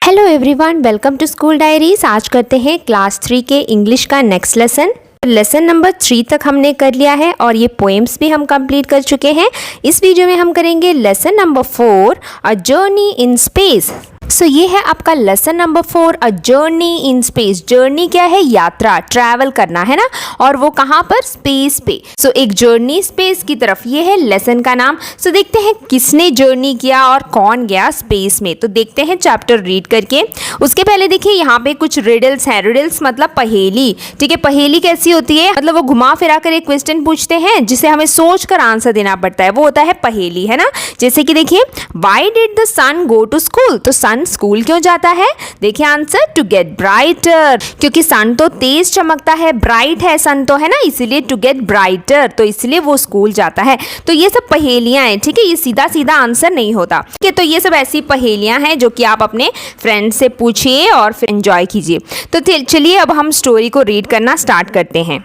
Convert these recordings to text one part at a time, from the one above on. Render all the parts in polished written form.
Hello everyone, welcome to school diaries. आज करते हैं क्लास 3 के इंग्लिश का नेक्स्ट लेसन नंबर 3 तक हमने कर लिया है और ये पोएम्स भी हम कंप्लीट कर चुके हैं। इस वीडियो में हम करेंगे lesson number 4, a journey in space. So ये है आपका lesson number 4, a journey in space. Journey क्या है? यात्रा, ट्रैवल करना है ना, और वो कहाँ पर? स्पेस पे। सो एक जर्नी स्पेस की तरफ, ये है लेसन का नाम। सो देखते हैं किसने जर्नी किया और कौन गया स्पेस में। तो देखते हैं चैप्टर रीड करके। उसके पहले देखिए यहाँ पे कुछ रिडल्स हैं। रिडल्स मतलब पहेली, ठीक है। पहेली कैसी होती है? मतलब वो घुमा फिरा कर एक क्वेश्चन पूछते हैं जिसे हमें सोच कर आंसर देना पड़ता है, वो होता है पहेली, है ना। जैसे कि देखिए, why did the son go to school? तो सन स्कूल क्यों जाता है? देखिए आंसर, टू गेट ब्राइटर, क्योंकि सन तो तेज चमकता है, ब्राइट है सन तो, है ना, इसीलिए टू गेट ब्राइटर, तो इसलिए वो स्कूल जाता है। तो ये सब पहेलियां हैं, ठीक है, ये सीधा सीधा आंसर नहीं होता, ठीक है। तो ये सब ऐसी पहेलियां हैं जो कि आप अपने फ्रेंड से पूछिए और फिर एंजॉय कीजिए। तो चलिए अब हम स्टोरी को रीड करना स्टार्ट करते हैं।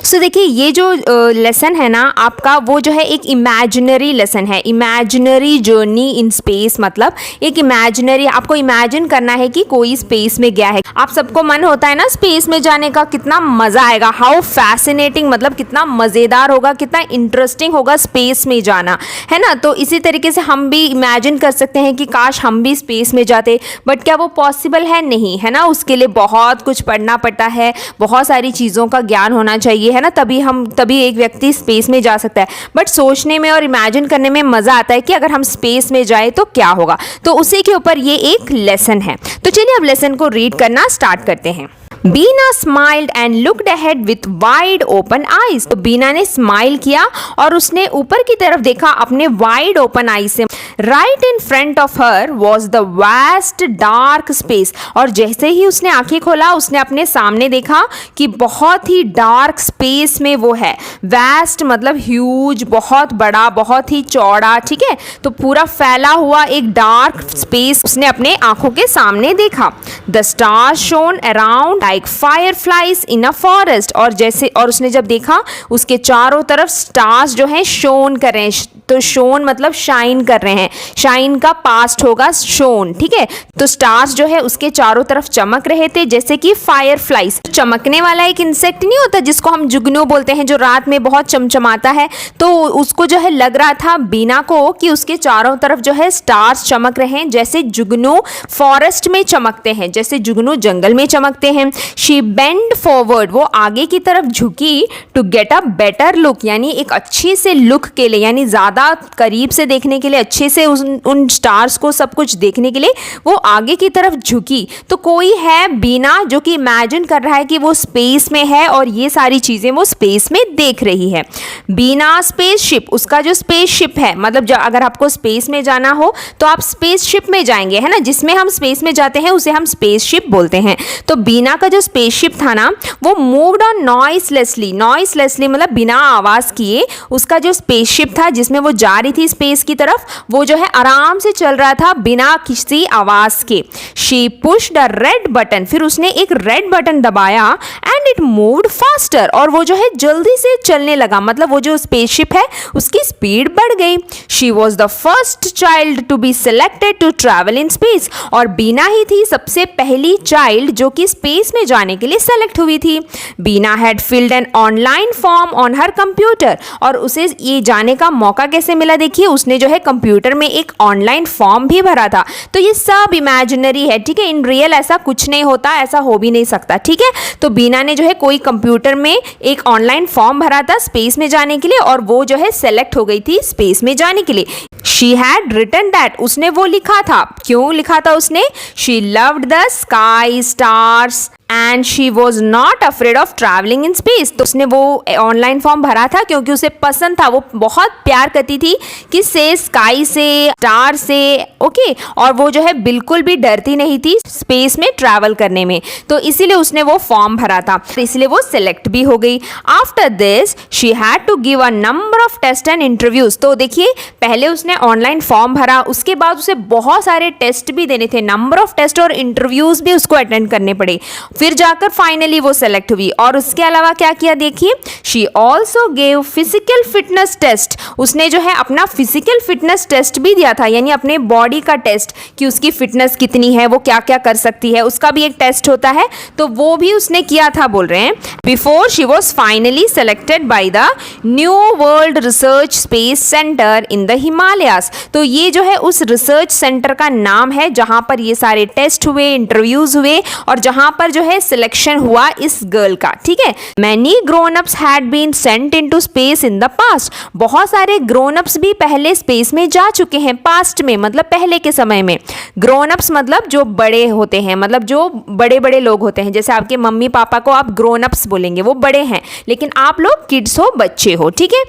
सो देखिए, ये जो लेसन है ना आपका, वो जो है एक इमेजिनरी लेसन है। इमेजिनरी जर्नी इन स्पेस मतलब एक इमेजिनरी, आपको इमेजिन करना है कि कोई स्पेस में गया है। आप सबको मन होता है ना स्पेस में जाने का, कितना मज़ा आएगा, हाउ फैसिनेटिंग, मतलब कितना मज़ेदार होगा, कितना इंटरेस्टिंग होगा स्पेस में जाना, है ना। तो इसी तरीके से हम भी इमेजिन कर सकते हैं कि काश हम भी स्पेस में जाते, बट क्या वो पॉसिबल है? नहीं, है ना। उसके लिए बहुत कुछ पढ़ना पड़ता है, बहुत सारी चीज़ों का ज्ञान होना चाहिए, है ना, तभी एक व्यक्ति स्पेस में जा सकता है। बट सोचने में और इमेजिन करने में मज़ा आता है कि अगर हम स्पेस में जाए तो क्या होगा। तो उसी के ऊपर ये एक लेसन है। तो चलिए अब लेसन को रीड करना स्टार्ट करते हैं। Bina smiled and looked ahead with wide open eyes. तो बीना ने स्माइल किया और उसने ऊपर की तरफ देखा अपने वाइड ओपन आई से। Right in front of her was the vast dark space. और जैसे ही उसने आंखें खोला, उसने अपने सामने देखा कि बहुत ही डार्क स्पेस में वो है। वास्ट मतलब ह्यूज, बहुत बड़ा, बहुत ही चौड़ा, ठीक है। तो पूरा फैला हुआ एक डार्क स्पेस उसने अपने आंखों के सामने देखा। The stars shown around like fireflies in a forest. और उसने जब देखा, उसके चारों तरफ स्टार्स जो हैं शोन कर रहे हैं। तो शोन मतलब शाइन कर रहे हैं, शाइन का पास्ट होगा शोन, ठीक है। तो स्टार्स जो है उसके चारों तरफ चमक रहे थे, जैसे कि फायरफ्लाइज। चमकने वाला एक इंसेक्ट नहीं होता जिसको हम जुगनू बोलते हैं, जो रात में बहुत चमचमाता है। तो उसको जो है लग रहा था बीना को कि उसके चारों तरफ जो है स्टार्स चमक रहे हैं, जैसे जुगनू फॉरेस्ट में चमकते हैं, जैसे जुगनू जंगल में चमकते हैं। शी बेंड फॉरवर्ड, वो आगे की तरफ झुकी, to get a better look, यानी एक अच्छी से लुक के लिए, यानी ज़्यादा करीब से देखने के लिए, अच्छे से उन स्टार्स को सब कुछ देखने के लिए वो आगे की तरफ झुकी। तो कोई है बीना जो कि इमेजिन कर रहा है कि वो स्पेस में है और ये सारी चीज़ें वो स्पेस में देख रही है। बीना स्पेसशिप, उसका जो स्पेसशिप है, मतलब जो अगर आपको स्पेस में जाना हो तो आप स्पेसशिप में जाएंगे, है ना। जिसमें हम स्पेस में जाते हैं उसे हम स्पेसशिप बोलते हैं। तो बीना का जो स्पेसशिप था ना, वो मूव्ड ऑन नॉइसलेसली। नॉइसलेसली मतलब बिना आवाज़ किए उसका जो स्पेसशिप था जिसमें वो जा रही थी स्पेस की तरफ, वो जो है आराम से चल रहा था बिना किसी आवाज़ के। She pushed a red button, फिर उसने एक रेड बटन दबाया एंड इट मूव्ड फास्टर, और वो जो है जल्दी से चलने लगा, मतलब वो जो स्पेसशिप है उसकी स्पीड बढ़ गई। She was the first child to be selected to travel in space, और बीना ही थी सबसे पहली चाइल्ड जो कि स्पेस में जाने के लिए सेलेक्ट हुई थी। Bina had filled an online form on her computer, और उसे ये जाने का मौका कैसे मिला? देखिए, उसने जो है कंप्यूटर में एक ऑनलाइन फॉर्म भी भरा था। तो ये सब इमेजिनरी है, ठीक है, इन रियल ऐसा कुछ नहीं होता, ऐसा हो भी नहीं सकता, ठीक है। तो बीना ने जो है कोई कंप्यूटर में एक ऑनलाइन फॉर्म भरा था स्पेस में जाने के लिए, और वो जो है सेलेक्ट हो गई थी स्पेस में जाने के लिए। शी हैड रिटन दैट, उसने वो लिखा था। क्यों लिखा था उसने? She loved the sky, stars and she was not afraid of travelling in space. तो उसने वो ऑनलाइन फॉर्म भरा था क्योंकि उसे पसंद था, वो बहुत प्यार करती थी किससे? स्काई से, स्टार से, ओके। और वो जो है बिल्कुल भी डरती नहीं थी स्पेस में ट्रैवल करने में, तो इसीलिए उसने वो फॉर्म भरा था, इसलिए वो सिलेक्ट भी हो गई। After this she had to give a number of test and interviews. तो देखिए, पहले उसने ऑनलाइन फॉर्म भरा, उसके बाद उसे बहुत सारे टेस्ट भी देने थे, नंबर ऑफ टेस्ट और इंटरव्यूज भी उसको अटेंड करने पड़े। फिर जाकर फाइनली वो सेलेक्ट हुई। और उसके अलावा क्या किया देखिए, she also gave physical fitness test, उसने जो है अपना फिजिकल फिटनेस टेस्ट भी दिया था, यानी अपने बॉडी का टेस्ट कि उसकी फिटनेस कितनी है, वो क्या क्या कर सकती है, उसका भी एक टेस्ट होता है, तो वो भी उसने किया था बोल रहे हैं। Before she was finally selected by the new world research space centre in the Himalayas. तो ये जो है उस रिसर्च सेंटर का नाम है जहां पर ये सारे टेस्ट हुए, इंटरव्यूज हुए और जहां पर जो है सिलेक्शन हुआ इस गर्ल का, ठीक है। Many grown ups had been sent into space in the past, बहुत सारे ग्रोन अप्स भी पहले स्पेस में जा चुके हैं, पास्ट में मतलब पहले के समय में। ग्रोन अप्स मतलब जो बड़े होते हैं, मतलब जो बड़े बड़े लोग होते हैं, जैसे आपके मम्मी पापा को आप ग्रोन अप्स बोलेंगे, वो बड़े हैं, लेकिन आप लोग किड्स हो, बच्चे हो, ठीक है।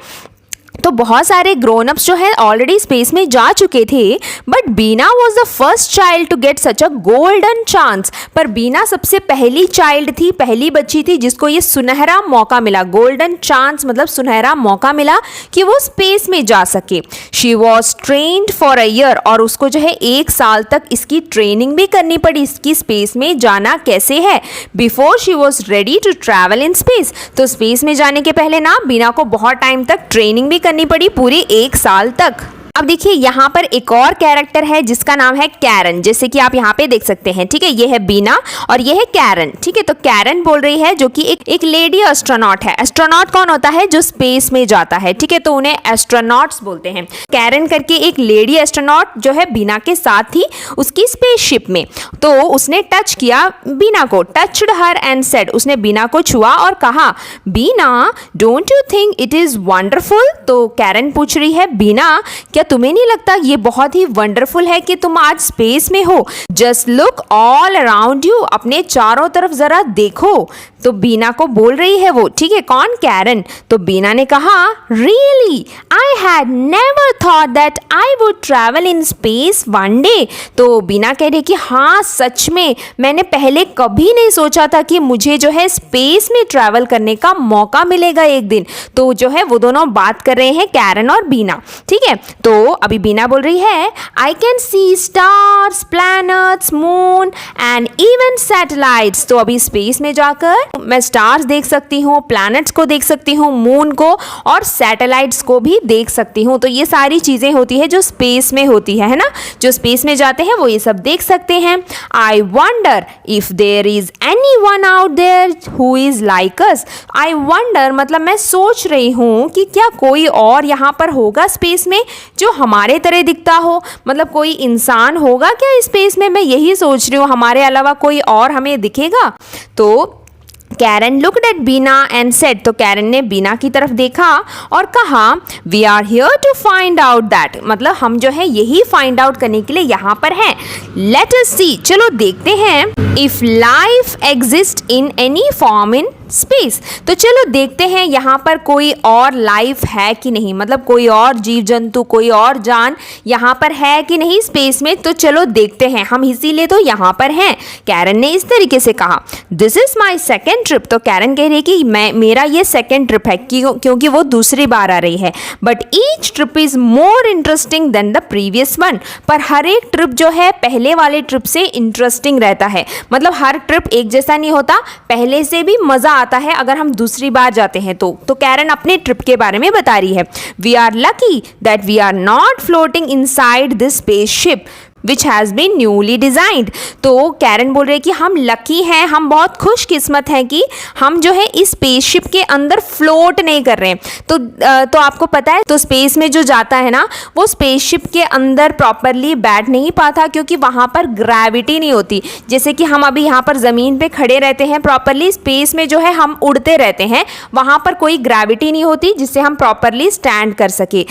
तो बहुत सारे ग्रोन अप्स जो है ऑलरेडी स्पेस में जा चुके थे, but Beena was the first child to get such a golden chance. पर बीना सबसे पहली चाइल्ड थी, पहली बच्ची थी जिसको ये सुनहरा मौका मिला, गोल्डन चांस मतलब सुनहरा मौका मिला कि वो स्पेस में जा सके। She was trained for a year, और उसको जो है 1 साल तक इसकी ट्रेनिंग भी करनी पड़ी, इसकी स्पेस में जाना कैसे है, before she was ready to travel in space. तो स्पेस में जाने के पहले ना बीना को बहुत टाइम तक ट्रेनिंग भी करनी पड़ी, पूरी 1 साल तक। अब देखिए यहाँ पर एक और कैरेक्टर है जिसका नाम है कैरन, जैसे कि आप यहाँ पे देख सकते हैं, ठीक है। ये है बीना और ये है कैरन, ठीक है। तो कैरन बोल रही है जो कि एक लेडी एस्ट्रोनॉट है। एस्ट्रोनॉट कौन होता है, जो स्पेस में जाता है, ठीक है, तो उन्हें एस्ट्रोनॉट्स बोलते हैं। कैरन करके एक लेडी एस्ट्रोनॉट जो है बीना के साथ थी उसकी स्पेसशिप में, तो उसने टच किया बीना को, टच्ड हर एंड सेड, उसने बीना को छुआ और कहा, Beena don't you think it is wonderful. तो कैरन पूछ रही है, बीना क्या तुम्हें नहीं लगता ये बहुत ही वंडरफुल है कि तुम आज स्पेस में हो, just look all around you, अपने चारों तरफ जरा देखो। तो बीना को बोल रही है वो, ठीक है, कौन, कैरन। तो बीना ने कहा, really I had never thought that I would travel in space one day. तो बीना कह रही कि हाँ सच में मैंने पहले कभी नहीं सोचा था कि मुझे जो है स्पेस में ट्रैवल करने का मौका मिलेगा एक दिन। तो जो है वो दोनों बात कर रहे हैं, कैरन और बीना, ठीक है। तो अभी बीना बोल रही है, I can see stars, planets, moon and even satellites. तो अभी स्पेस में जाकर मैं स्टार्स देख सकती हूँ, प्लैनेट्स को देख सकती हूँ, मून को और सैटेलाइट्स को भी देख सकती हूँ। तो ये सारी चीजें होती है जो स्पेस में होती है ना, जो स्पेस में जाते हैं वो ये सब देख सकते हैं। I wonder if there is anyone out there who is like us. I wonder मतलब मैं सोच रही हूँ कि क्या कोई और यहाँ पर होगा स्पेस में जो हमारे तरह दिखता हो, मतलब कोई इंसान होगा क्या स्पेस में, मैं यही सोच रही हूँ, हमारे अलावा कोई और हमें दिखेगा। तो Karen looked at Beena and said, तो कैरन ने बीना की तरफ देखा और कहा, we are here to find out that, मतलब हम जो है यही फाइंड आउट करने के लिए यहाँ पर हैं। लेट अस सी, चलो देखते हैं, if life exist in any form in space. तो चलो देखते हैं यहाँ पर कोई और लाइफ है कि नहीं, मतलब कोई और जीव जंतु, कोई और जान यहाँ पर है कि नहीं स्पेस में। तो चलो देखते हैं, हम इसीलिए तो यहाँ पर हैं। कैरन ने इस तरीके से कहा, this is my second trip. तो कैरन कह रही है कि मेरा ये सेकेंड ट्रिप है, क्योंकि वो दूसरी बार आ रही है। But each trip is more interesting than the previous one. पर हर एक ट्रिप जो है पहले वाले ट्रिप से इंटरेस्टिंग रहता है, मतलब हर ट्रिप एक जैसा नहीं होता, पहले से भी मजा आता है अगर हम दूसरी बार जाते हैं तो कैरन अपने ट्रिप के बारे में बता रही है। We are lucky that we are not floating inside this spaceship which has been newly designed. तो कैरन बोल रहे हैं कि हम लकी हैं, हम बहुत खुशकिस्मत हैं कि हम जो है इस स्पेसशिप के अंदर फ्लोट नहीं कर रहे हैं। तो आपको पता है, तो स्पेस में जो जाता है ना वो स्पेसशिप के अंदर प्रॉपरली बैठ नहीं पाता, क्योंकि वहाँ पर ग्रेविटी नहीं होती। जैसे कि हम अभी यहाँ पर ज़मीन पे खड़े रहते हैं प्रॉपरली, स्पेस में जो है हम उड़ते रहते हैं, वहाँ पर कोई ग्रेविटी नहीं होती जिससे हम प्रॉपरली स्टैंड कर सके।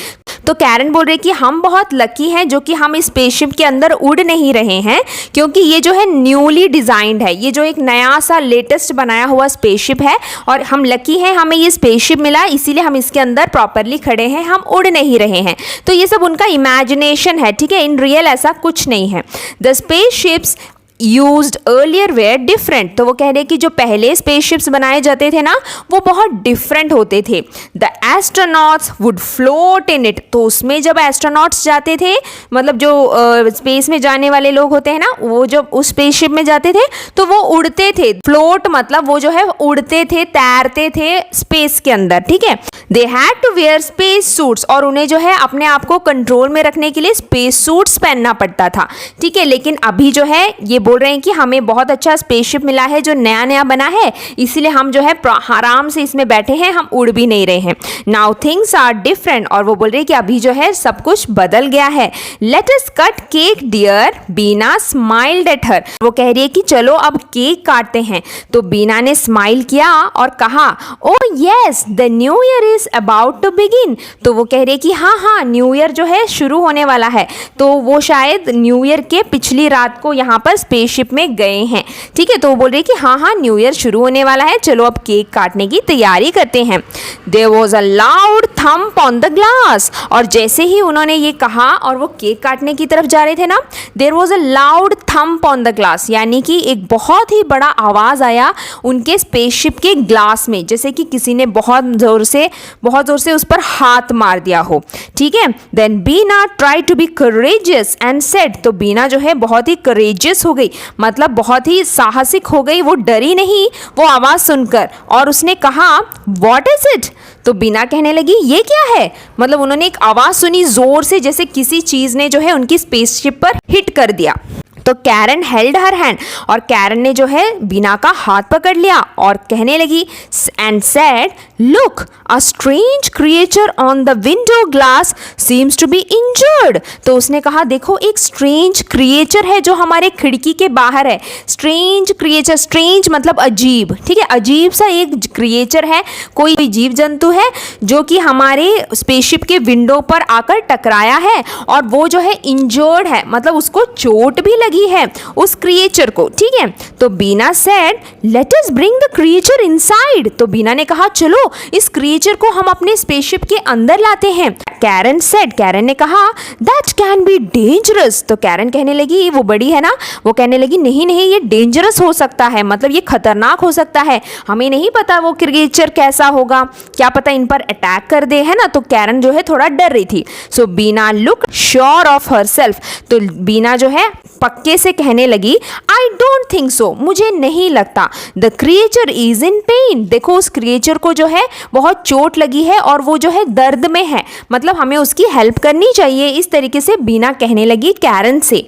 तो कैरन बोल रहे कि हम बहुत लकी हैं जो कि हम इस स्पेसशिप के अंदर उड़ नहीं रहे हैं, क्योंकि ये जो है न्यूली डिज़ाइंड है, ये जो एक नया सा लेटेस्ट बनाया हुआ स्पेसशिप है, और हम लकी हैं, हमें ये स्पेसशिप मिला, इसीलिए हम इसके अंदर प्रॉपरली खड़े हैं, हम उड़ नहीं रहे हैं। तो ये सब उनका इमेजिनेशन है, ठीक है, इन रियल ऐसा कुछ नहीं है। The spaceships used earlier were different। तो वो कह रहे कि जो पहले स्पेसशिप्स बनाए जाते थे ना वो बहुत डिफरेंट होते थे। The astronauts would float in it। तो उसमें जब एस्ट्रोनॉट्स जाते थे, मतलब जो स्पेस में जाने वाले लोग होते हैं ना, वो जब उस स्पेसशिप में जाते थे तो वो उड़ते थे। फ्लोट मतलब वो जो है उड़ते थे, तैरते थे स्पेस के अंदर, ठीक है। They had to wear space suits। और उन्हें जो है अपने आप को कंट्रोल में रखने के लिए स्पेस सूट्स पहनना पड़ता था, ठीक है। लेकिन अभी जो है ये बोल रहे हैं कि हमें बहुत अच्छा स्पेसशिप मिला है जो नया नया बना है, इसीलिए हम जो है आराम से इसमें बैठे हैं, हम उड़ भी नहीं रहे हैं। Now things are different. और वो बोल रहे हैं कि अभी जो है सब कुछ बदल गया है। Let us cut cake dear. Beena smiled at her. वो कह रही है कि चलो अब केक काटते हैं। तो बीना ने स्माइल किया और कहा, oh yes the new year is about to begin. तो वो कह रही है कि हाँ हाँ न्यू ईयर जो है शुरू होने वाला है। तो वो शायद न्यू ईयर के पिछली रात को यहाँ पर स्पेसशिप में गए हैं, ठीक है। तो वो बोल रही है कि हाँ हाँ न्यू ईयर शुरू होने वाला है, चलो अब केक काटने की तैयारी करते हैं। There was a loud thump on the glass. और जैसे ही उन्होंने ये कहा और वो केक काटने की तरफ जा रहे थे ना, there was a loud thump on the glass, यानी कि एक बहुत ही बड़ा आवाज़ आया उनके स्पेसशिप के ग्लास में, जैसे कि किसी ने बहुत ज़ोर से उस पर हाथ मार दिया हो, ठीक है। Then Beena try to be courageous and said. तो बीना जो है बहुत ही करेजियस हो गई, मतलब बहुत ही साहसिक हो गई, वो डरी नहीं वो आवाज़ सुनकर। और उसने कहा, व्हाट इज इट। तो बीना कहने लगी ये क्या है। मतलब उन्होंने एक आवाज़ सुनी ज़ोर से, जैसे किसी चीज़ ने जो है उनकी स्पेसशिप पर हिट कर दिया। तो कैरन हेल्ड हर हैंड। और कैरन ने जो है बीना का हाथ पकड़ लिया और कहने लगी and said, look a strange creature on the window glass seems to be injured. तो उसने कहा देखो एक स्ट्रेंज क्रिएचर है जो हमारे खिड़की के बाहर है। स्ट्रेंज क्रिएचर, स्ट्रेंज मतलब अजीब, ठीक है। अजीब सा एक क्रिएचर है, कोई जीव जंतु है जो कि हमारे स्पेसशिप के विंडो पर आकर टकराया है और वो जो है इंजर्ड है, मतलब उसको चोट भी लगी है उस क्रिएचर को, ठीक है। तो Beena said, let us bring the creature inside. तो बीना ने कहा चलो इस क्रिएचर को हम अपने स्पेसशिप के अंदर लाते हैं। कैरन सेड, कैरन ने कहा, दैट कैन बी डेंजरस। तो कैरन कहने लगी, वो बड़ी है ना, वो कहने लगी नहीं नहीं ये डेंजरस हो सकता है, मतलब ये खतरनाक हो सकता है, हमें नहीं पता वो क्रिएचर कैसा होगा, क्या पता इन पर अटैक कर दे, है ना। तो कैरन जो है थोड़ा डर रही थी। सो बीना लुक श्योर ऑफ हरसेल्फ। तो बीना जो है पक्के से कहने लगी, आई डोंट थिंक सो, मुझे नहीं लगता। The creature is in pen. देखो उस क्रिएचर को जो है बहुत चोट लगी है और वो जो है दर्द में है, मतलब हमें उसकी हेल्प करनी चाहिए। इस तरीके से बीना कहने लगी कैरन से।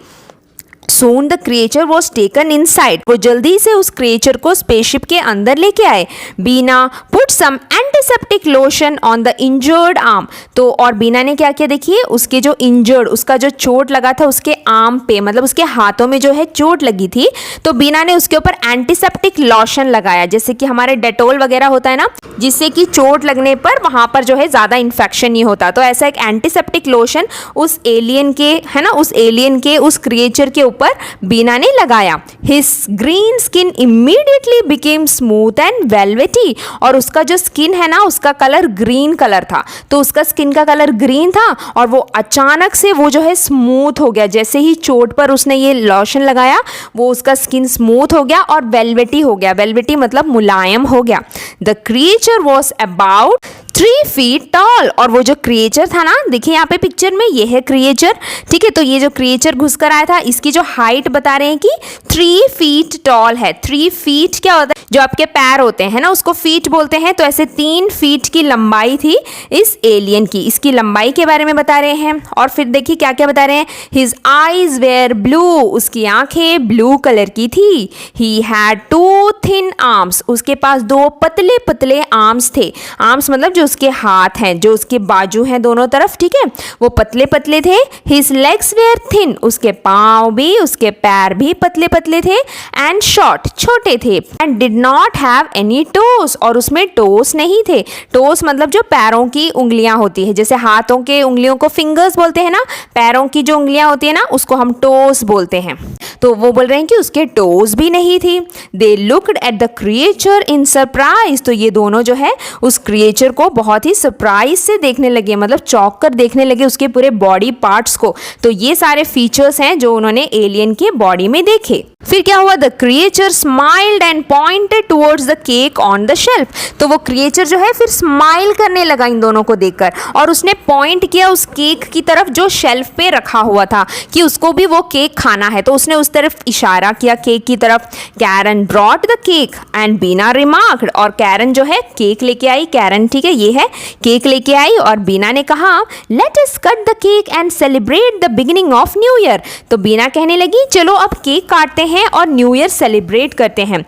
Soon the creature was taken inside। वो जल्दी से उस क्रिएचर को स्पेसशिप के अंदर लेके आए। बीना put some antiseptic lotion on the injured arm। तो और बीना ने क्या किया देखिए, उसके जो इंजर्ड, उसका जो चोट लगा था उसके आर्म पे, मतलब उसके हाथों में जो है चोट लगी थी, तो बीना ने उसके ऊपर एंटीसेप्टिक लोशन लगाया, जैसे कि हमारे डेटोल वगैरह होता है ना, जिससे कि चोट लगने पर वहां पर जो है ज़्यादा इन्फेक्शन नहीं होता। तो ऐसा एक एंटीसेप्टिक लोशन उस एलियन के, है ना, उस एलियन के उस क्रिएचर के ऊपर बीना ने लगाया। His green skin immediately became smooth and velvety। और उसका जो स्किन है ना उसका कलर ग्रीन कलर था, तो उसका स्किन का कलर ग्रीन था और वो अचानक से वो जो है स्मूथ हो गया। जैसे ही चोट पर उसने ये लोशन लगाया वो उसका स्किन स्मूथ हो गया और वेलवेटी हो गया। वेलवेटी मतलब मुलायम हो गया। The creature was about 3 feet tall. और वो जो क्रिएचर था ना, देखिए यहाँ पे पिक्चर में ये है क्रिएचर, ठीक है। तो ये जो क्रिएचर घुसकर आया था इसकी जो हाइट बता रहे हैं कि 3 feet टॉल है। 3 feet क्या होता है, जो आपके पैर होते हैं ना उसको फीट बोलते हैं। तो ऐसे 3 feet की लंबाई थी इस एलियन की, इसकी लंबाई के बारे में बता रहे हैं। और फिर देखिए क्या क्या बता रहे हैं, हिज आईज वेयर ब्लू, उसकी आंखें ब्लू कलर की थी। ही हैड 2 thin arms, उसके पास 2 पतले पतले आर्म्स थे। आर्म्स मतलब जो उसके हाथ हैं, जो उसके बाजू हैं दोनों तरफ, ठीक है, वो पतले पतले थे। हिज लेग्स वेयर थिन, उसके पाँव भी, उसके पैर भी पतले पतले थे। एंड शॉर्ट, छोटे थे। And did not have any toes, और उसमें टोस नहीं थे। टोस मतलब जो पैरों की उंगलियां होती है, जैसे हाथों के उंगलियों को फिंगर्स बोलते हैं ना, पैरों की जो उंगलियां होती है ना उसको हम टोस बोलते हैं। तो वो बोल रहे हैं कि उसके टोस भी नहीं थी। They looked at the creature in surprise. तो ये दोनों जो है उस क्रिएचर को बहुत ही सरप्राइज से देखने लगे, मतलब चौंक कर देखने लगे उसके पूरे बॉडी पार्ट्स को। तो ये सारे फीचर्स हैं जो उन्होंने एलियन के बॉडी में देखे। फिर क्या हुआ, the creature smiled and pointed towards the cake on the shelf. तो वो क्रिएचर जो है फिर स्माइल करने लगा इन दोनों को देखकर, और उसने पॉइंट किया उस केक की तरफ जो शेल्फ पे रखा हुआ था कि उसको भी वो केक खाना है, तो उसने उस तरफ इशारा किया केक की तरफ। Karen brought the cake and Beena remarked, और कैरन जो है केक लेके आई, कैरन ठीक है ये है, केक लेके आई और बीना ने कहा late us cut the cake and celebrate the beginning of new year. तो बीना कहने लगी चलो अब केक काटते हैं और न्यू ईयर सेलिब्रेट करते हैं।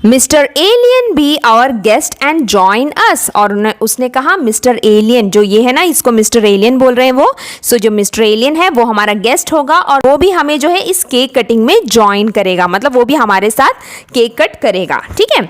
Mister alien be our guest and join us, और उसने कहा मिस्टर एलियन, जो ये है ना इसको मिस्टर एलियन बोल रहे हैं वो, सो जो मिस्टर एलियन है वो हमारा गेस्ट होगा और वो भी हमें जो है इस केक कटिंग में ज्वाइन करेगा, मतलब वो भी हमारे साथ केक कट करेगा, ठीक है।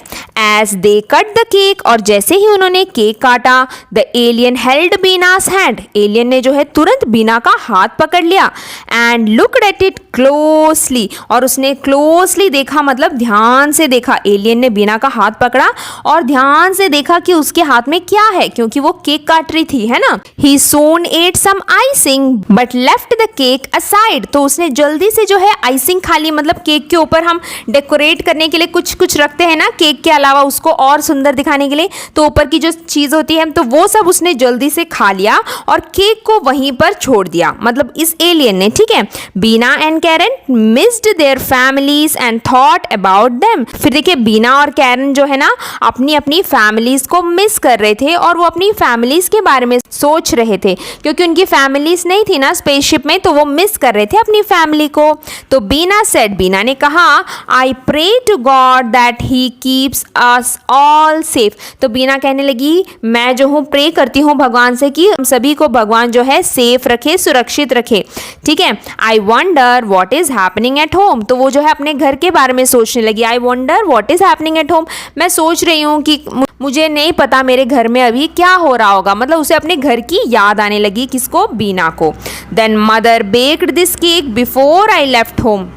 As they cut the cake, और जैसे ही उन्होंने केक काटा, the alien held Beena's hand, alien ने जो है तुरंत बीना का हाथ पकड़ लिया, and looked at it closely, और उसने क्लोजली देखा मतलब ध्यान से देखा, एलियन ने बीना का हाथ पकड़ा और ध्यान से देखा कि उसके हाथ में क्या है, क्योंकि वो केक काट रही थी, है ना। He soon ate some icing but left the cake aside, तो उसने जल्दी से जो है आइसिंग खा ली, मतलब केक के ऊपर हम डेकोरेट करने के लिए कुछ कुछ रखते हैं ना केक के अलावा, उसको और सुंदर दिखाने के लिए, तो ऊपर की जो चीज होती है तो वो सब उसने जल्दी से खा लिया और केक को वहीं पर छोड़ दिया, मतलब इस एलियन ने, ठीक है। Beena and Karen missed their families and thought about them, फिर देखिए बीना और कैरन जो है ना अपनी अपनी फैमिलीज को मिस कर रहे थे और वो अपनी फैमिलीज के बारे में सोच रहे थे, क्योंकि उनकी फैमिलीज नहीं थी ना स्पेसशिप में, तो वो मिस कर रहे थे अपनी फैमिली को। तो बीना सेड, बीना ने कहा I pray to God that he keeps us all safe, तो बीना कहने लगी मैं जो हूँ प्रे करती हूँ भगवान से कि हम सभी को भगवान जो है सेफ रखे, सुरक्षित रखे, ठीक है। I wonder what is happening at home, तो वो जो है अपने घर के बारे में सोचने लगी, I wonder what is happening at home, मैं सोच रही हूँ कि मुझे नहीं पता मेरे घर में अभी क्या हो रहा होगा, मतलब उसे अपने घर की याद आने लगी, किसको, बीना को। Then mother baked this cake before I left home,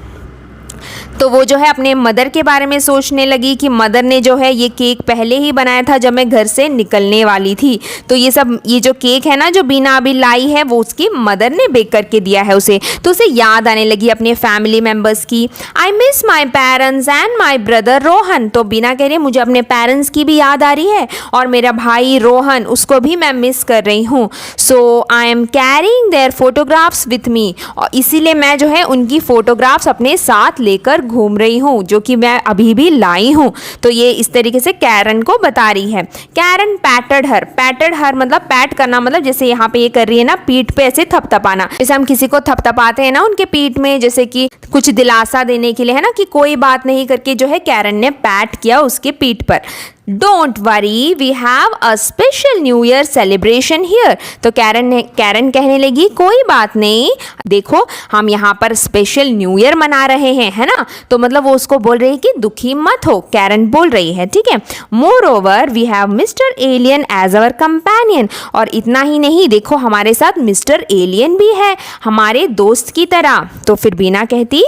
तो वो जो है अपने मदर के बारे में सोचने लगी कि मदर ने जो है ये केक पहले ही बनाया था जब मैं घर से निकलने वाली थी, तो ये जो केक है ना जो बीना अभी लाई है वो उसकी मदर ने बेक करके दिया है उसे, तो उसे याद आने लगी अपने फैमिली मेम्बर्स की। I miss my parents and my brother Rohan, तो बीना कह रही है मुझे अपने पेरेंट्स की भी याद आ रही है और मेरा भाई रोहन उसको भी मैं मिस कर रही हूँ। So I am carrying their photographs with me, और इसीलिए मैं जो है उनकी फोटोग्राफ्स अपने साथ लेकर घूम रही हूँ, जो कि मैं अभी भी लाई हूँ। तो ये इस तरीके से कैरन को बता रही है। कैरन पैटेड हर मतलब पैट करना, मतलब जैसे यहाँ पे ये कर रही है ना पीठ पे ऐसे थपथपाना, जैसे हम किसी को थपथपाते हैं ना उनके पीठ में, जैसे कि कुछ दिलासा देने के लिए, है ना, कि कोई बात नहीं करके जो है कैरन ने पैट किया उसके पीठ पर। Don't worry we have a special new year celebration here, तो कैरन कहने लगी कोई बात नहीं, देखो हम यहाँ पर स्पेशल न्यू ईयर मना रहे हैं, है ना, तो मतलब वो उसको बोल रही है कि दुखी मत हो, कैरन बोल रही है, ठीक है। Moreover we have Mister alien as our companion, और इतना ही नहीं देखो हमारे साथ मिस्टर एलियन भी है हमारे दोस्त की तरह। तो फिर बीना कहती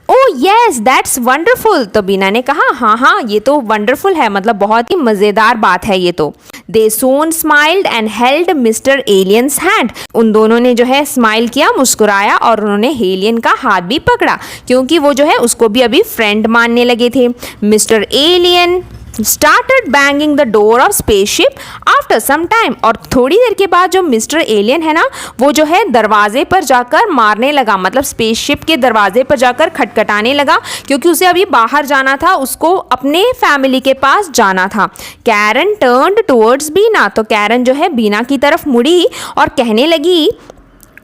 ओह यस दैट्स वंडरफुल, तो बीना ने कहा हाँ ये तो वंडरफुल है, मतलब बहुत ही मज़ेदार बात है ये तो। They soon smiled and held mister alien's hand, उन दोनों ने जो है स्माइल किया, मुस्कुराया और उन्होंने एलियन का हाथ भी पकड़ा, क्योंकि वो जो है उसको भी अभी फ्रेंड मानने लगे थे। Mister alien started banging the door of spaceship after some time, और थोड़ी देर के बाद जो मिस्टर एलियन है ना वो जो है दरवाजे पर जाकर मारने लगा, मतलब स्पेसशिप के दरवाजे पर जाकर खटखटाने लगा, क्योंकि उसे अभी बाहर जाना था, उसको अपने फैमिली के पास जाना था। कैरन टर्न्ड टुवर्ड्स बीना, तो कैरन जो है बीना की तरफ मुड़ी और कहने लगी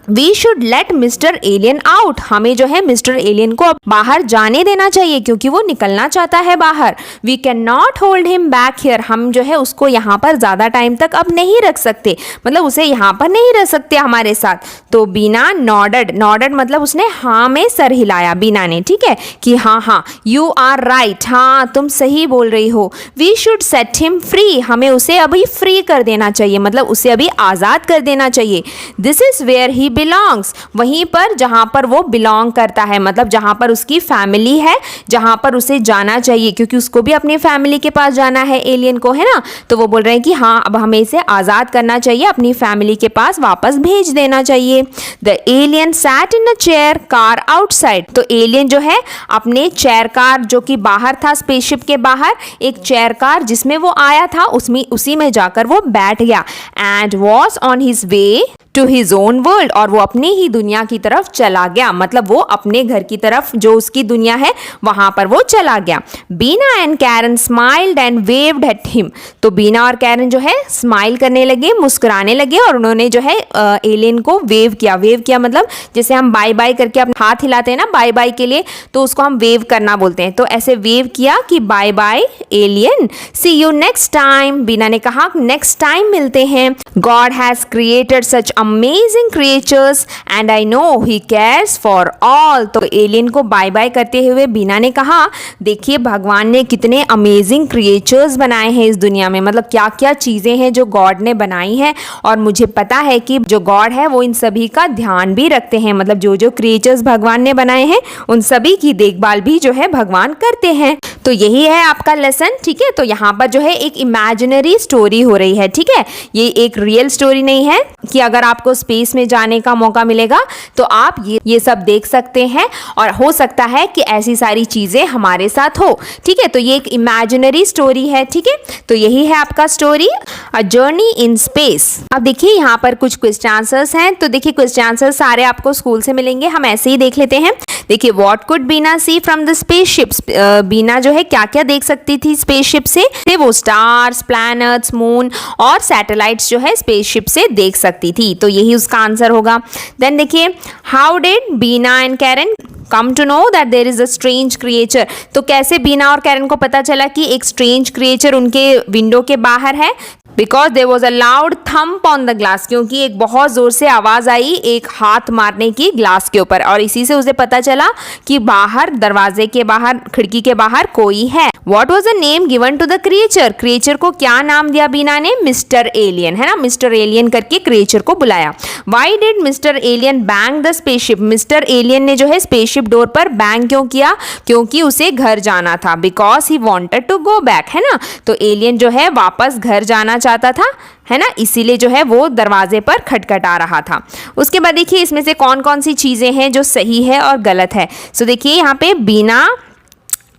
we should let Mister alien out, हमें जो है मिस्टर एलियन को बाहर जाने देना चाहिए क्योंकि वो निकलना चाहता है बाहर। We can not hold him back here, हम जो है उसको यहाँ पर ज़्यादा टाइम तक अब नहीं रख सकते, मतलब उसे यहाँ पर नहीं रख सकते हमारे साथ। तो बीना नॉडेड मतलब उसने हाँ में सर हिलाया बीना ने, ठीक है, कि हाँ यू आर राइट, हाँ तुम सही बोल रही हो। We should set him free, हमें उसे अभी फ्री कर देना चाहिए, मतलब उसे अभी आज़ाद कर देना चाहिए। This is where he belongs, वहीं पर जहाँ पर वो बिलोंग करता है, मतलब जहाँ पर उसकी फैमिली है, जहाँ पर उसे जाना चाहिए, क्योंकि उसको भी अपनी फैमिली के पास जाना है एलियन को, है ना। तो वो बोल रहे हैं कि हाँ अब हमें इसे आज़ाद करना चाहिए, अपनी फैमिली के पास वापस भेज देना चाहिए। The alien sat in a chair car outside, तो एलियन जो है अपने चेयर कार जो कि बाहर था, स्पेसशिप के बाहर एक चेयर कार जिसमें वो आया था उसमें उसी में जाकर वो बैठ गया। And was on his way to his own world, और वो अपनी ही दुनिया की तरफ चला गया, मतलब वो अपने घर की तरफ जो उसकी दुनिया है वहां पर वो चला गया। Beena and Karen smiled and waved at him, तो बीना और कैरन जो है स्माइल करने लगे, मुस्कुराने लगे, और उन्होंने जो है एलियन को वेव किया। वेव किया मतलब जैसे हम बाय बाय करके अपने हाथ हिलाते हैं ना बाय बाय के लिए, तो उसको हम वेव करना बोलते हैं। तो ऐसे वेव किया कि bye bye alien, see you next time. Beena ने कहा नेक्स्ट टाइम मिलते हैं। God has created such amazing creatures and I know he cares for all, तो एलियन को बाय बाय करते हुए बीना ने कहा देखिए भगवान ने कितने अमेजिंग क्रिएचर्स बनाए हैं इस दुनिया में, मतलब क्या क्या चीज़ें हैं जो गॉड ने बनाई हैं, और मुझे पता है कि जो गॉड है वो इन सभी का ध्यान भी रखते हैं, मतलब जो जो क्रिएचर्स भगवान ने बनाए हैं उन सभी की देखभाल भी जो है भगवान करते हैं। तो यही है आपका लेसन, ठीक है। तो यहाँ पर जो है एक इमेजिनरी स्टोरी हो रही है, ठीक है, ये एक रियल स्टोरी नहीं है कि अगर आपको स्पेस में जाने का मौका मिलेगा तो आप ये सब देख सकते हैं, और हो सकता है कि ऐसी सारी चीज़ें हमारे साथ हो, ठीक है। तो ये एक इमेजिनरी स्टोरी है, ठीक है। तो यही है आपका story a journey in space. अब देखिए यहाँ पर कुछ क्वेश्चन आंसर्स हैं, तो देखिए क्वेश्चन आंसर सारे आपको स्कूल से मिलेंगे, हम ऐसे ही देख लेते हैं। देखिए what could Beena see from the spaceships, Beena जो है क्या क्या देख सकती थी स्पेसशिप से, वो स्टार्स, प्लैनेट्स, मून और सैटेलाइट्स जो है स्पेसशिप से देख सकती थी, तो यही उसका आंसर होगा। देन देखिए how did Beena and Karen come to know that there is a strange creature, तो कैसे बीना और कैरन को पता चला कि एक स्ट्रेंज क्रिएचर उनके विंडो के बाहर है। Because there was a loud thump on the glass, क्योंकि एक बहुत जोर से आवाज आई एक हाथ मारने की ग्लास के ऊपर, और इसी से उसे पता चला कि बाहर दरवाजे के बाहर, खिड़की के बाहर कोई है। What was the name given to the creature, creature को क्या नाम दिया बीना ने, मिस्टर एलियन, है ना, मिस्टर एलियन करके क्रिएचर को बुलाया। Why did mister alien bang the spaceship, mister alien ने जो है स्पेसशिप डोर पर बैंग क्यों किया, क्योंकि उसे घर जाना था। Because he wanted to go back, है ना, तो एलियन जो है वापस घर जाना चाहता था, है ना, इसीलिए जो है वो दरवाजे पर खटखटा रहा था। उसके बाद देखिए इसमें से कौन कौन सी चीज़ें हैं जो सही है और गलत है। सो देखिए यहाँ पे बीना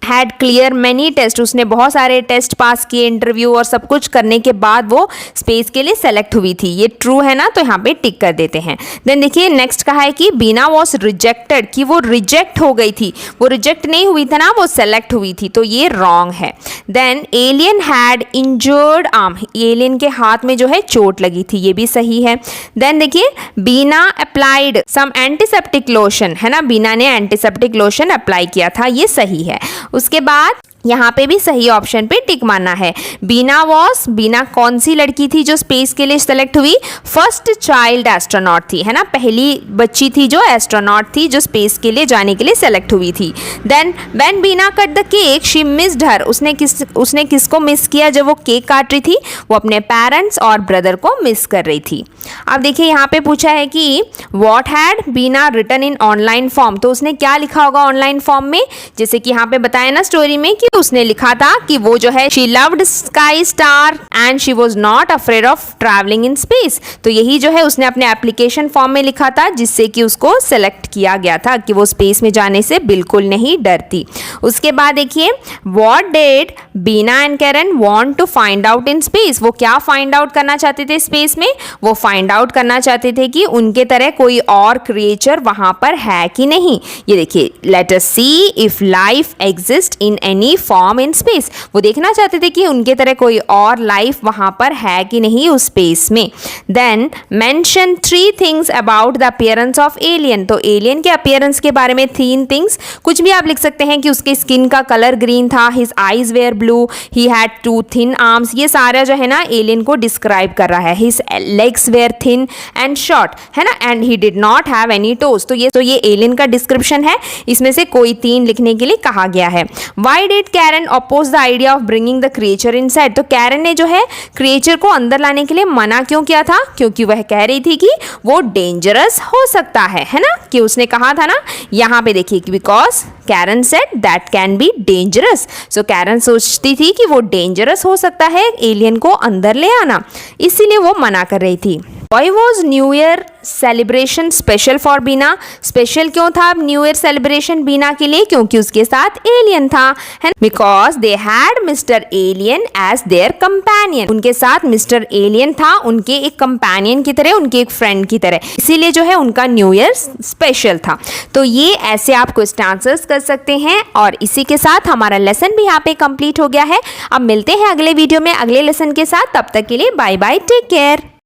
हैड क्लियर मैनी टेस्ट, उसने बहुत सारे टेस्ट पास किए, इंटरव्यू और सब कुछ करने के बाद वो स्पेस के लिए सेलेक्ट हुई थी, ये ट्रू है ना, तो यहाँ पे टिक कर देते हैं। देन देखिए नेक्स्ट कहा है कि बीना वॉज रिजेक्टेड, कि वो रिजेक्ट हो गई थी, वो रिजेक्ट नहीं हुई था ना, वो सेलेक्ट हुई थी, तो ये रॉन्ग है। Then alien had injured arm, alien के हाथ में जो है चोट लगी थी, ये भी सही है। देन देखिए बीना अप्लाइड सम एंटीसेप्टिक लोशन, है ना, बीना ने एंटीसेप्टिक लोशन अप्लाई किया था, ये सही है। उसके बाद यहाँ पे भी सही ऑप्शन पे टिक मारना है। बीना कौन सी लड़की थी जो स्पेस के लिए सेलेक्ट हुई, फर्स्ट चाइल्ड एस्ट्रोनॉट थी, है ना, पहली बच्ची थी जो एस्ट्रोनॉट थी जो स्पेस के लिए जाने के लिए सेलेक्ट हुई थी। Then when Beena cut the cake she missed her, उसने किसको मिस किया जब वो केक काट रही थी, वो अपने पेरेंट्स और ब्रदर को मिस कर रही थी। अब देखिए यहाँ पे पूछा है कि what had Beena written in online form, तो उसने क्या लिखा होगा ऑनलाइन फॉर्म में, जैसे कि यहाँ पे बताया ना स्टोरी में कि उसने लिखा था कि वो जो है she loved sky star and she was not afraid of travelling in space, तो यही जो है उसने अपने एप्लीकेशन फॉर्म में लिखा था, जिससे कि उसको सेलेक्ट किया गया था कि वो स्पेस में जाने से बिल्कुल नहीं डरती। उसके बाद देखिए what did Beena and Karen want to find out in space, वो क्या फाइंड आउट करना चाहते थे स्पेस में, वो फाइंड आउट करना चाहते थे कि उनके तरह कोई और क्रिएचर वहां पर है कि नहीं। ये देखिए let us see if life exist in any form in space, वो देखना चाहते थे कि उनके तरह कोई और लाइफ वहां पर है कि नहीं उस स्पेस में। Then mention 3 things about the appearance of alien, तो एलियन के अपीयरेंस के बारे में 3 थिंग्स, कुछ भी आप लिख सकते हैं कि उसके स्किन का कलर ग्रीन था, his eyes were blue, he had 2 thin arms, ये सारा जो है ना एलियन को डिस्क्राइब कर रहा है। His legs were thin and short, है ना, and he did not have any toes, तो ये एलियन का डिस्क्रिप्शन है, इसमें से कोई 3 लिखने के लिए कहा गया है। Why did Karen oppose the idea of bringing the creature inside. तो कैरन ने जो है क्रिएचर को अंदर लाने के लिए मना क्यों किया था? क्योंकि वह कह रही थी कि वो डेंजरस हो सकता है ना, कि उसने कहा था ना, यहाँ पे देखिए, because Karen said that can be dangerous. So Karen सोचती थी कि वो डेंजरस हो सकता है एलियन को अंदर ले आना, इसीलिए वो मना कर रही थी। Why was New Year celebration special for Beena? Special क्यों था न्यू ईयर सेलिब्रेशन बीना के लिए? क्योंकि उसके साथ एलियन था, है। Because they had mister alien as their companion. उनके साथ मिस्टर एलियन था, उनके एक कंपेनियन की तरह, उनके एक फ्रेंड की तरह, इसीलिए जो है उनका न्यू ईयर स्पेशल था। तो ये ऐसे आप क्वेश्चन आंसर्स कर सकते हैं। और इसी के साथ हमारा लेसन भी यहाँ पे कंप्लीट हो गया है। अब मिलते हैं अगले वीडियो में अगले लेसन के साथ। तब तक के लिए बाय बाय, टेक केयर।